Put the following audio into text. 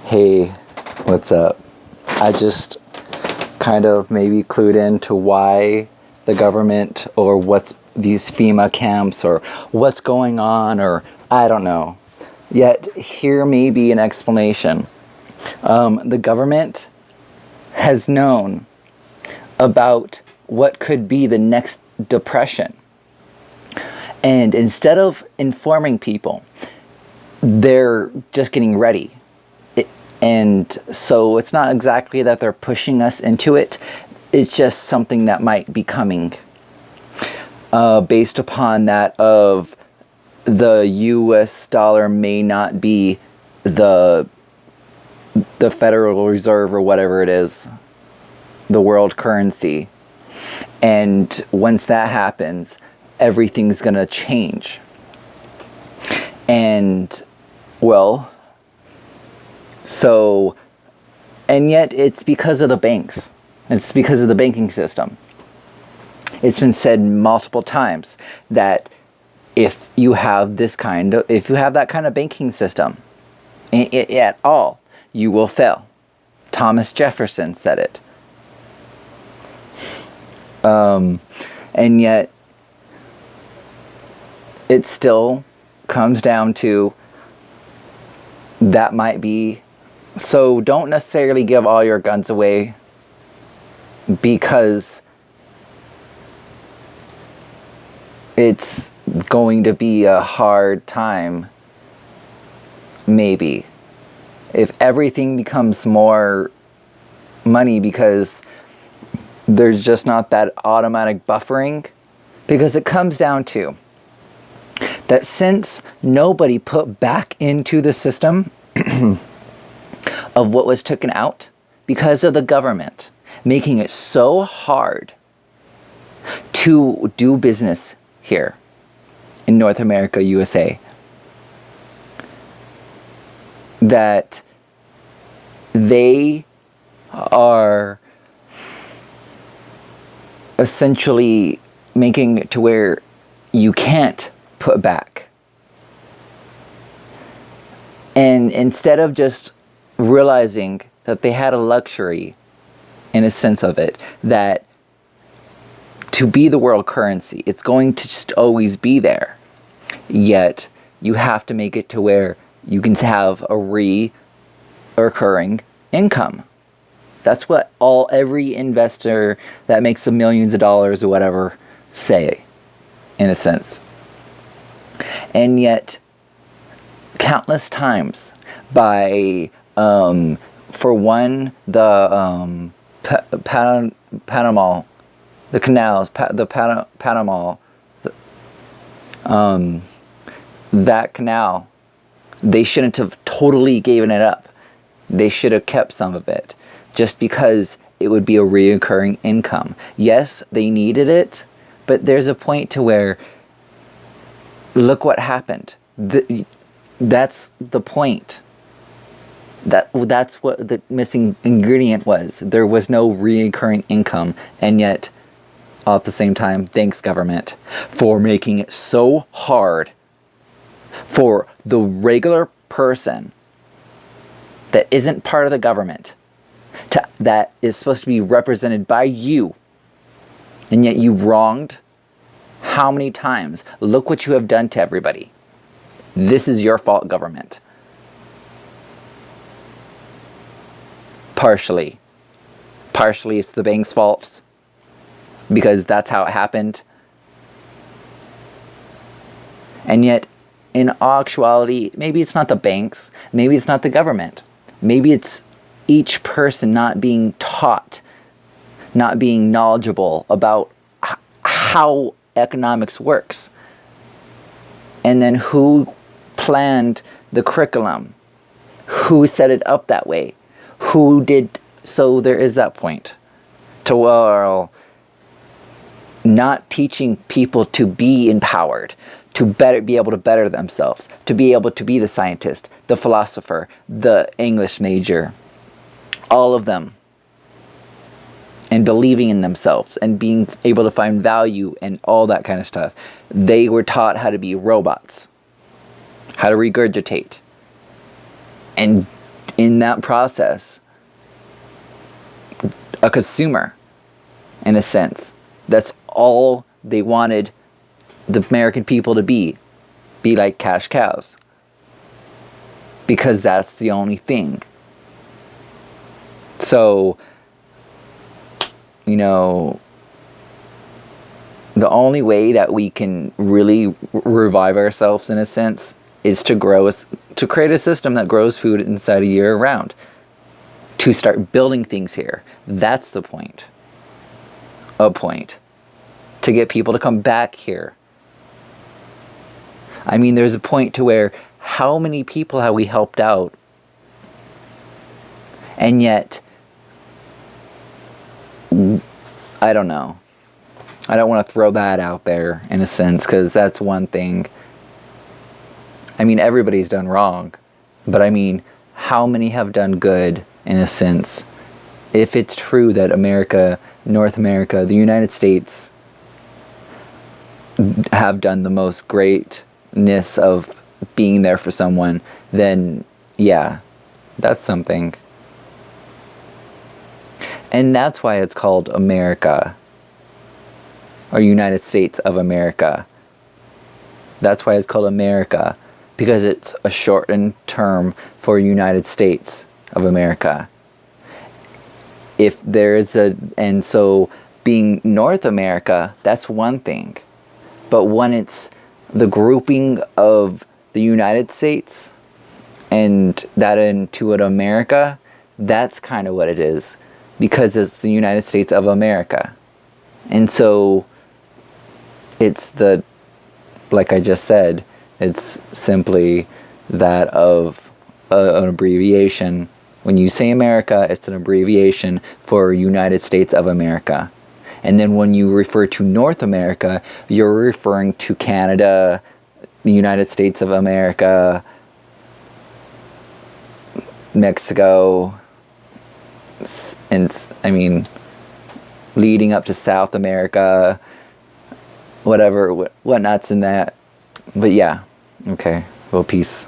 Hey, what's up? I just kind of maybe clued into why the government or what's these FEMA camps or what's going on, or I don't know. Yet here may be an explanation. The government has known about what could be the next depression. And instead of informing people, they're just getting ready. And so it's not exactly that they're pushing us into it. It's just something that might be coming based upon that of the US dollar may not be the Federal Reserve or whatever it is, the world currency. And once that happens, everything's going to change. And, well, so, and yet it's because of the banks. It's because of the banking system. It's been said multiple times that if you have that kind of banking system at all, you will fail. Thomas Jefferson said it. And yet, it still comes down to that might be. So don't necessarily give all your guns away, because it's going to be a hard time, maybe, if everything becomes more money, because there's just not that automatic buffering. Because it comes down to that since nobody put back into the system of what was taken out because of the government making it so hard to do business here in North America, USA, that they are essentially making it to where you can't put back. And instead of just realizing that they had a luxury, in a sense of it, that to be the world currency, it's going to just always be there. Yet you have to make it to where you can have a recurring income. That's what every investor that makes the millions of dollars or whatever say, in a sense. And yet, countless times by, for one, the Panama, the canals, Panama, that canal, they shouldn't have totally given it up. They should have kept some of it, just because it would be a reoccurring income. Yes, they needed it, but there's a point to where, look what happened. That's the point. That's what the missing ingredient was. There was no reoccurring income, and yet, all at the same time, thanks government for making it so hard for the regular person that isn't part of the government, that is supposed to be represented by you, and yet you've wronged how many times? Look what you have done to everybody. This is your fault, government. Partially it's the bank's fault, because that's how it happened. And yet, in actuality, maybe it's not the banks, maybe it's not the government, maybe it's each person not being taught, not being knowledgeable about how economics works. And then who planned the curriculum? Who set it up that way? Who did? So there is that point to, well, not teaching people to be empowered, to be able to better themselves, to be able to be the scientist, the philosopher, the English major, all of them, and believing in themselves and being able to find value and all that kind of stuff. They were taught how to be robots, how to regurgitate, and in that process, a consumer, in a sense. That's all they wanted the American people to be like cash cows. Because that's the only thing. So, you know, the only way that we can really revive ourselves, in a sense, is to create a system that grows food inside a year round. To start building things here. That's the point. A point. To get people to come back here. I mean, there's a point to where how many people have we helped out? And yet, I don't know. I don't want to throw that out there, in a sense, because that's one thing. I mean, everybody's done wrong. But I mean, how many have done good, in a sense? If it's true that America, North America, the United States have done the most greatness of being there for someone, then yeah, that's something. And that's why it's called America, or United States of America. That's why it's called America, because it's a shortened term for United States of America. If there's and so being North America, that's one thing. But when it's the grouping of the United States and that into an America, that's kind of what it is. Because it's the United States of America. And so it's like I just said, it's simply that of an abbreviation. When you say America, it's an abbreviation for United States of America. And then when you refer to North America, you're referring to Canada, the United States of America, Mexico, and I mean, leading up to South America, whatnot's in that. But yeah, okay, well, peace.